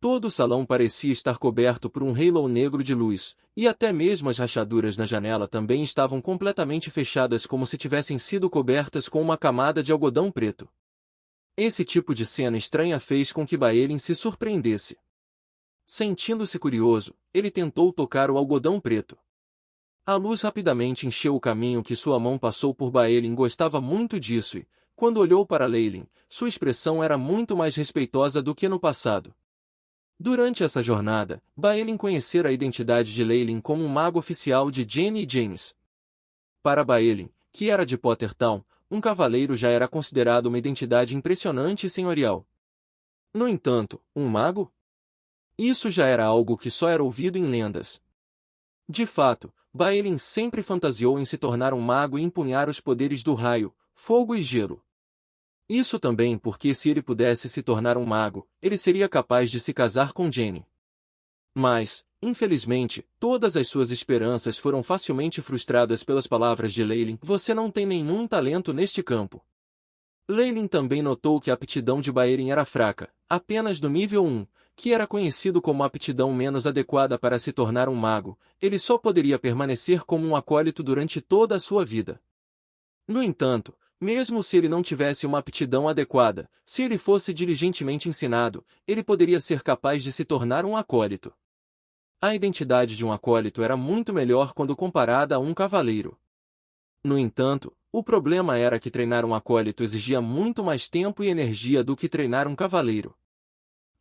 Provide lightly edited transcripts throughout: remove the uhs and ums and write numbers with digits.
Todo o salão parecia estar coberto por um halo negro de luz, e até mesmo as rachaduras na janela também estavam completamente fechadas como se tivessem sido cobertas com uma camada de algodão preto. Esse tipo de cena estranha fez com que Baelin se surpreendesse. Sentindo-se curioso, ele tentou tocar o algodão preto. A luz rapidamente encheu o caminho que sua mão passou por Baelin. Gostava muito disso e, quando olhou para Leylin, sua expressão era muito mais respeitosa do que no passado. Durante essa jornada, Baelin conhecera a identidade de Leylin como um mago oficial de Jenny e James. Para Baelin, que era de Pottertown, um cavaleiro já era considerado uma identidade impressionante e senhorial. No entanto, um mago? Isso já era algo que só era ouvido em lendas. De fato, Baelin sempre fantasiou em se tornar um mago e empunhar os poderes do raio, fogo e gelo. Isso também porque se ele pudesse se tornar um mago, ele seria capaz de se casar com Jenny. Mas, infelizmente, todas as suas esperanças foram facilmente frustradas pelas palavras de Leylin. Você não tem nenhum talento neste campo. Leylin também notou que a aptidão de Baelin era fraca, apenas do nível 1, que era conhecido como a aptidão menos adequada para se tornar um mago. Ele só poderia permanecer como um acólito durante toda a sua vida. No entanto, mesmo se ele não tivesse uma aptidão adequada, se ele fosse diligentemente ensinado, ele poderia ser capaz de se tornar um acólito. A identidade de um acólito era muito melhor quando comparada a um cavaleiro. No entanto, o problema era que treinar um acólito exigia muito mais tempo e energia do que treinar um cavaleiro.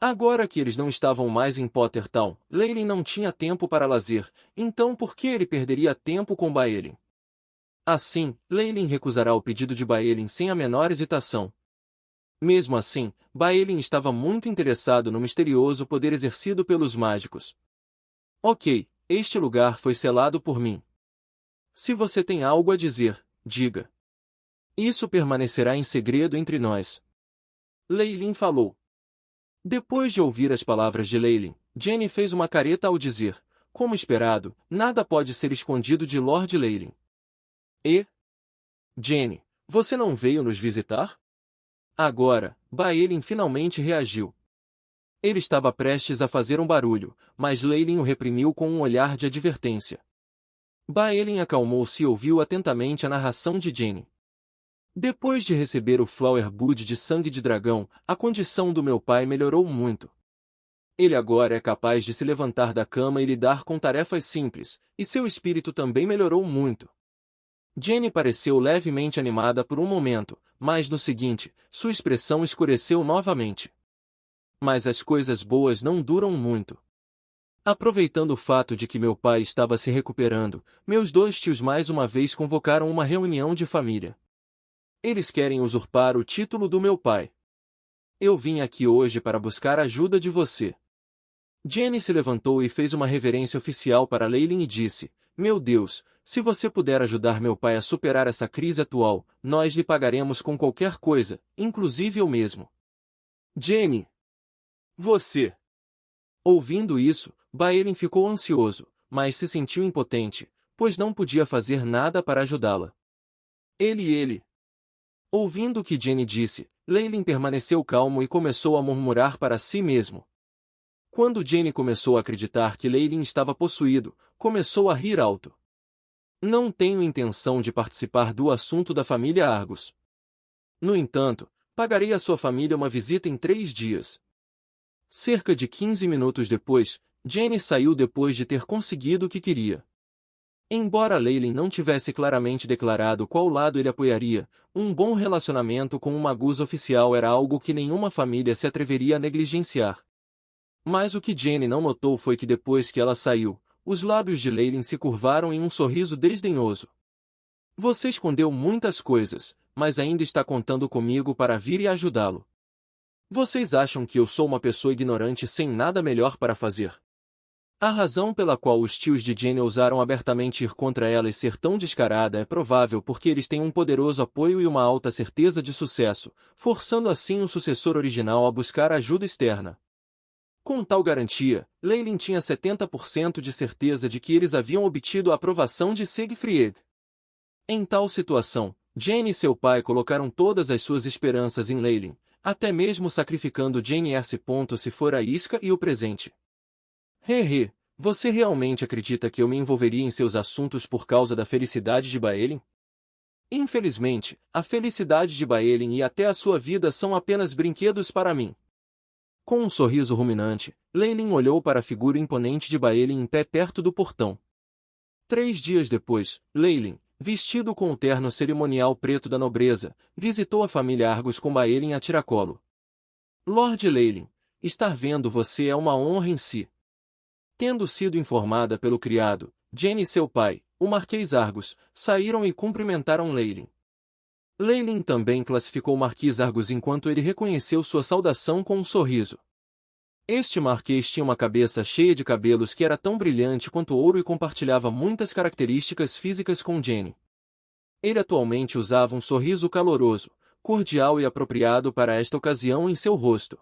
Agora que eles não estavam mais em Pottertown, Leylin não tinha tempo para lazer, então por que ele perderia tempo com Baelin? Assim, Leylin recusará o pedido de Baelin sem a menor hesitação. Mesmo assim, Baelin estava muito interessado no misterioso poder exercido pelos mágicos. Ok, este lugar foi selado por mim. Se você tem algo a dizer, diga. Isso permanecerá em segredo entre nós. Leylin falou. Depois de ouvir as palavras de Leylin, Jenny fez uma careta ao dizer, como esperado, nada pode ser escondido de Lord Leylin. E? Jenny, você não veio nos visitar? Agora, Baelin finalmente reagiu. Ele estava prestes a fazer um barulho, mas Leylin o reprimiu com um olhar de advertência. Baelin acalmou-se e ouviu atentamente a narração de Jenny. Depois de receber o Flower Blood de sangue de dragão, a condição do meu pai melhorou muito. Ele agora é capaz de se levantar da cama e lidar com tarefas simples, e seu espírito também melhorou muito. Jenny pareceu levemente animada por um momento, mas no seguinte, sua expressão escureceu novamente. Mas as coisas boas não duram muito. Aproveitando o fato de que meu pai estava se recuperando, meus dois tios mais uma vez convocaram uma reunião de família. Eles querem usurpar o título do meu pai. Eu vim aqui hoje para buscar a ajuda de você. Jenny se levantou e fez uma reverência oficial para Leylin e disse, meu Deus, se você puder ajudar meu pai a superar essa crise atual, nós lhe pagaremos com qualquer coisa, inclusive eu mesmo. Jenny! Você! Ouvindo isso, Baelin ficou ansioso, mas se sentiu impotente, pois não podia fazer nada para ajudá-la. Ele. Ouvindo o que Jenny disse, Leylin permaneceu calmo e começou a murmurar para si mesmo. Quando Jenny começou a acreditar que Leylin estava possuído, começou a rir alto. Não tenho intenção de participar do assunto da família Argus. No entanto, pagarei à sua família uma visita em 3 dias. Cerca de 15 minutos depois, Jenny saiu depois de ter conseguido o que queria. Embora Leylin não tivesse claramente declarado qual lado ele apoiaria, um bom relacionamento com um magus oficial era algo que nenhuma família se atreveria a negligenciar. Mas o que Jenny não notou foi que depois que ela saiu, os lábios de Leylin se curvaram em um sorriso desdenhoso. Você escondeu muitas coisas, mas ainda está contando comigo para vir e ajudá-lo. Vocês acham que eu sou uma pessoa ignorante sem nada melhor para fazer? A razão pela qual os tios de Jenny ousaram abertamente ir contra ela e ser tão descarada é provável porque eles têm um poderoso apoio e uma alta certeza de sucesso, forçando assim o sucessor original a buscar ajuda externa. Com tal garantia, Leylin tinha 70% de certeza de que eles haviam obtido a aprovação de Siegfried. Em tal situação, Jenny e seu pai colocaram todas as suas esperanças em Leylin, até mesmo sacrificando Jane Erse. Se for a isca e o presente. Você realmente acredita que eu me envolveria em seus assuntos por causa da felicidade de Baelin? Infelizmente, a felicidade de Baelin e até a sua vida são apenas brinquedos para mim. Com um sorriso ruminante, Leilin olhou para a figura imponente de Baelin em pé perto do portão. 3 dias depois, Leilin, vestido com o terno cerimonial preto da nobreza, visitou a família Argos com Baelin a tiracolo. Lord Leilin, estar vendo você é uma honra em si. Tendo sido informada pelo criado, Jane e seu pai, o Marquês Argos, saíram e cumprimentaram Leilin. Leilin também classificou o Marquês Argos enquanto ele reconheceu sua saudação com um sorriso. Este marquês tinha uma cabeça cheia de cabelos que era tão brilhante quanto ouro e compartilhava muitas características físicas com Jane. Ele atualmente usava um sorriso caloroso, cordial e apropriado para esta ocasião em seu rosto.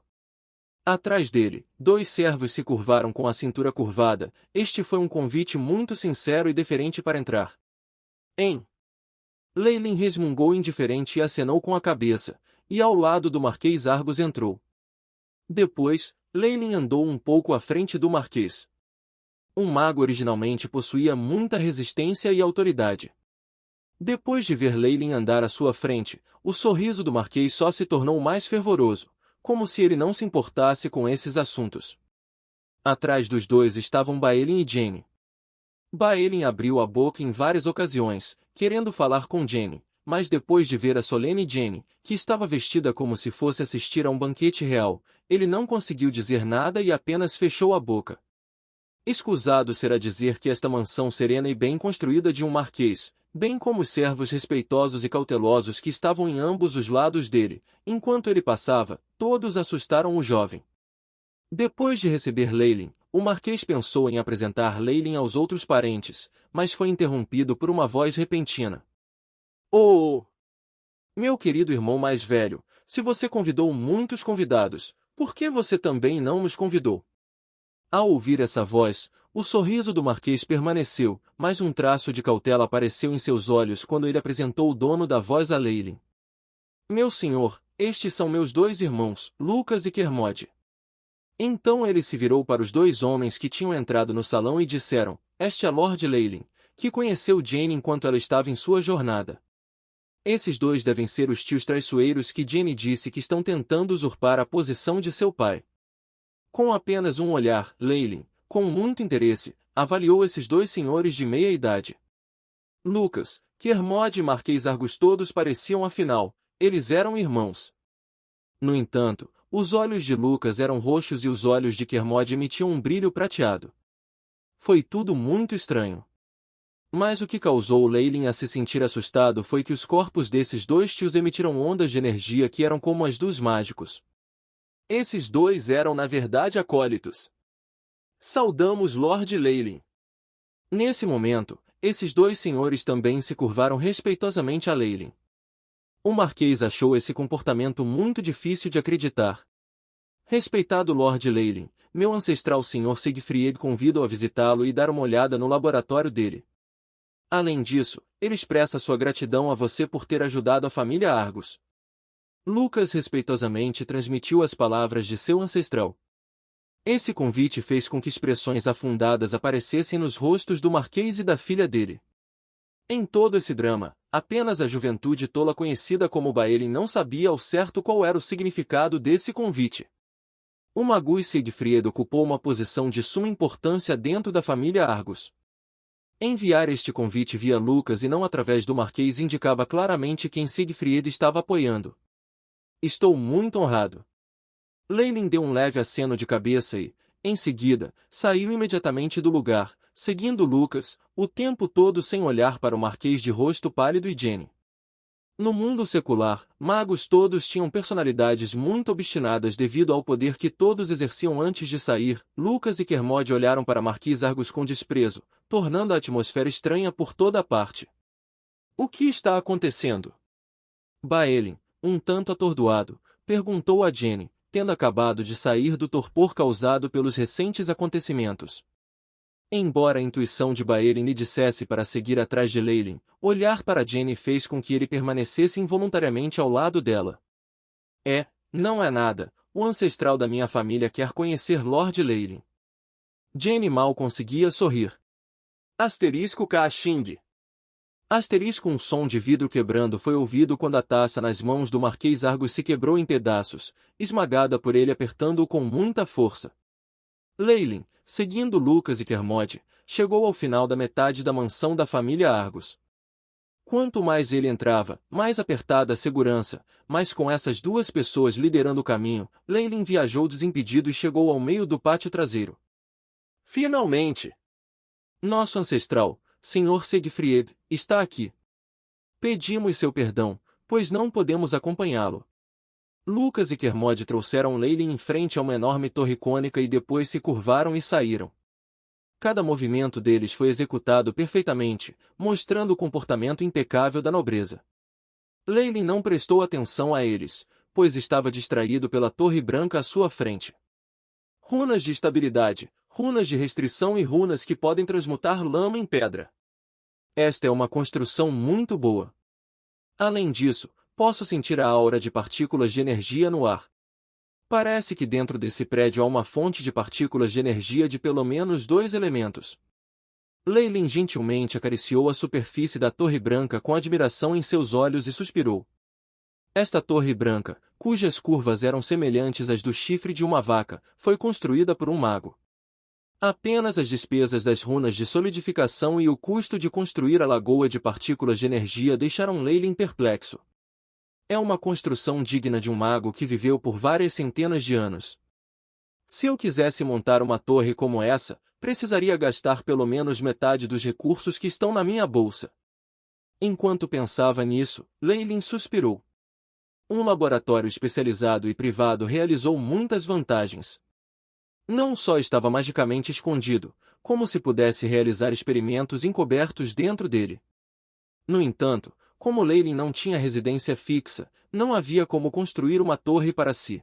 Atrás dele, 2 servos se curvaram com a cintura curvada. Este foi um convite muito sincero e deferente para entrar. Leilin resmungou indiferente e acenou com a cabeça, e ao lado do Marquês Argos entrou. Depois, Leilin andou um pouco à frente do Marquês. Um mago originalmente possuía muita resistência e autoridade. Depois de ver Leilin andar à sua frente, o sorriso do Marquês só se tornou mais fervoroso, como se ele não se importasse com esses assuntos. Atrás dos dois estavam Baelin e Jane. Baelin abriu a boca em várias ocasiões, querendo falar com Jane, mas depois de ver a solene Jane, que estava vestida como se fosse assistir a um banquete real, ele não conseguiu dizer nada e apenas fechou a boca. Escusado será dizer que esta mansão serena e bem construída de um marquês, bem como os servos respeitosos e cautelosos que estavam em ambos os lados dele, enquanto ele passava, todos assustaram o jovem. Depois de receber Leilin, o marquês pensou em apresentar Leilin aos outros parentes, mas foi interrompido por uma voz repentina. Oh! Meu querido irmão mais velho, se você convidou muitos convidados, por que você também não nos convidou? Ao ouvir essa voz, o sorriso do marquês permaneceu, mas um traço de cautela apareceu em seus olhos quando ele apresentou o dono da voz a Leilin. Meu senhor, estes são meus 2 irmãos, Lucas e Kermode. Então ele se virou para os 2 homens que tinham entrado no salão e disseram, este é Lord Leilin, que conheceu Jane enquanto ela estava em sua jornada. Esses 2 devem ser os tios traiçoeiros que Jane disse que estão tentando usurpar a posição de seu pai. Com apenas um olhar, Leilin, com muito interesse, avaliou esses 2 senhores de meia idade. Lucas, Kermode e Marquês Argos todos pareciam afinal, eles eram irmãos. No entanto, os olhos de Lucas eram roxos e os olhos de Kermode emitiam um brilho prateado. Foi tudo muito estranho. Mas o que causou Leilin a se sentir assustado foi que os corpos desses 2 tios emitiram ondas de energia que eram como as dos mágicos. Esses 2 eram na verdade acólitos. Saudamos Lord Leilin. Nesse momento, esses 2 senhores também se curvaram respeitosamente a Leilin. O marquês achou esse comportamento muito difícil de acreditar. Respeitado Lord Leilin, meu ancestral Sr. Siegfried convida-o a visitá-lo e dar uma olhada no laboratório dele. Além disso, ele expressa sua gratidão a você por ter ajudado a família Argos. Lucas respeitosamente transmitiu as palavras de seu ancestral. Esse convite fez com que expressões afundadas aparecessem nos rostos do marquês e da filha dele. Em todo esse drama, apenas a juventude tola conhecida como Baelin não sabia ao certo qual era o significado desse convite. O Magus Siegfried ocupou uma posição de suma importância dentro da família Argos. Enviar este convite via Lucas e não através do marquês indicava claramente quem Siegfried estava apoiando. Estou muito honrado. Leilin deu um leve aceno de cabeça e, em seguida, saiu imediatamente do lugar, seguindo Lucas, o tempo todo sem olhar para o marquês de rosto pálido e Jane. No mundo secular, magos todos tinham personalidades muito obstinadas devido ao poder que todos exerciam antes de sair. Lucas e Kermode olharam para Marquês Argos com desprezo, tornando a atmosfera estranha por toda a parte. O que está acontecendo? Baelin, um tanto atordoado, perguntou a Jane, tendo acabado de sair do torpor causado pelos recentes acontecimentos. Embora a intuição de Baelin lhe dissesse para seguir atrás de Leilin, olhar para Jane fez com que ele permanecesse involuntariamente ao lado dela. Não é nada, o ancestral da minha família quer conhecer Lord Leylin. Jane mal conseguia sorrir. Asterisco Kashing. Asterisco um som de vidro quebrando foi ouvido quando a taça nas mãos do Marquês Argus se quebrou em pedaços, esmagada por ele apertando-o com muita força. Leylin, seguindo Lucas e Kermode, chegou ao final da metade da mansão da família Argus. Quanto mais ele entrava, mais apertada a segurança, mas com essas duas pessoas liderando o caminho, Leylin viajou desimpedido e chegou ao meio do pátio traseiro. Finalmente! Nosso ancestral, Sr. Siegfried, está aqui. Pedimos seu perdão, pois não podemos acompanhá-lo. Lucas e Kermode trouxeram Leylin em frente a uma enorme torre cônica e depois se curvaram e saíram. Cada movimento deles foi executado perfeitamente, mostrando o comportamento impecável da nobreza. Leylin não prestou atenção a eles, pois estava distraído pela torre branca à sua frente. Runas de estabilidade, runas de restrição e runas que podem transmutar lama em pedra. Esta é uma construção muito boa. Além disso, posso sentir a aura de partículas de energia no ar. Parece que dentro desse prédio há uma fonte de partículas de energia de pelo menos 2 elementos. Leylin gentilmente acariciou a superfície da Torre Branca com admiração em seus olhos e suspirou. Esta Torre Branca, cujas curvas eram semelhantes às do chifre de uma vaca, foi construída por um mago. Apenas as despesas das runas de solidificação e o custo de construir a lagoa de partículas de energia deixaram Leylin perplexo. É uma construção digna de um mago que viveu por várias centenas de anos. Se eu quisesse montar uma torre como essa, precisaria gastar pelo menos metade dos recursos que estão na minha bolsa. Enquanto pensava nisso, Leylin suspirou. Um laboratório especializado e privado realizou muitas vantagens. Não só estava magicamente escondido, como se pudesse realizar experimentos encobertos dentro dele. No entanto, como Leylin não tinha residência fixa, não havia como construir uma torre para si.